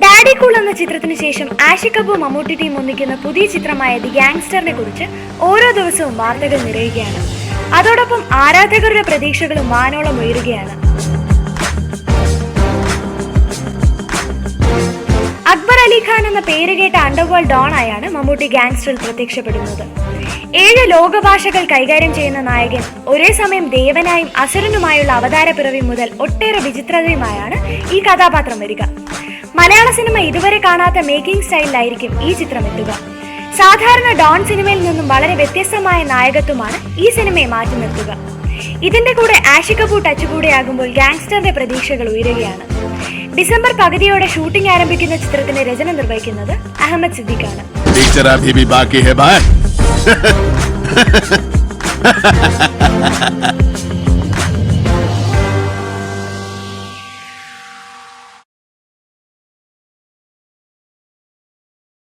Daddy cool എന്ന ചിത്രത്തിന് ശേഷം ആഷിക് കപൂർ മമ്മൂട്ടി ടീം ഒന്നിക്കുന്ന പുതിയ ചിത്രമായ ദി ഗാങ്സ്റ്ററിനെ കുറിച്ച് ഓരോ ദിവസവും വാർത്തകൾ നിറയുകയാണ്. അതോടൊപ്പം ആരാധകരുടെ പ്രതീക്ഷകളും വാനോളം ഉയരുകയാണ്. അക്ബർ അലി ഖാൻ എന്ന പേരുകേട്ട അണ്ടർവേൾഡ് ഡോൺ ആയാണ് മമ്മൂട്ടി ഗാങ്സ്റ്ററിൽ പ്രത്യക്ഷപ്പെടുന്നത്. 7 ലോകഭാഷകൾ കൈകാര്യം ചെയ്യുന്ന നായകൻ ഒരേ സമയം ദേവനായും അസുരനുമായുള്ള അവതാര പിറവി മുതൽ ഒട്ടേറെ വിചിത്രതയുമായാണ് ഈ കഥാപാത്രം വരിക. മലയാള സിനിമ ഇതുവരെ കാണാത്ത മേക്കിംഗ് സ്റ്റൈലിലായിരിക്കും ഈ ചിത്രം എത്തുക. സാധാരണ ഡോൺ സിനിമയിൽ നിന്നും വളരെ വ്യത്യസ്തമായ നായകത്വമാണ് ഈ സിനിമയെ മാറ്റി നിർത്തുക. ഇതിന്റെ കൂടെ ആഷിക് കപൂർ ടച്ച് കൂടെയാകുമ്പോൾ ഗാങ്സ്റ്ററിന്റെ പ്രതീക്ഷകൾ ഉയരുകയാണ്. ഡിസംബർ പകുതിയോടെ ഷൂട്ടിംഗ് ആരംഭിക്കുന്ന ചിത്രത്തിന്റെ രചന നിർവഹിക്കുന്നത് അഹമ്മദ് സിദ്ദിഖാണ്. पिक्चर अभी भी बाकी है भाई.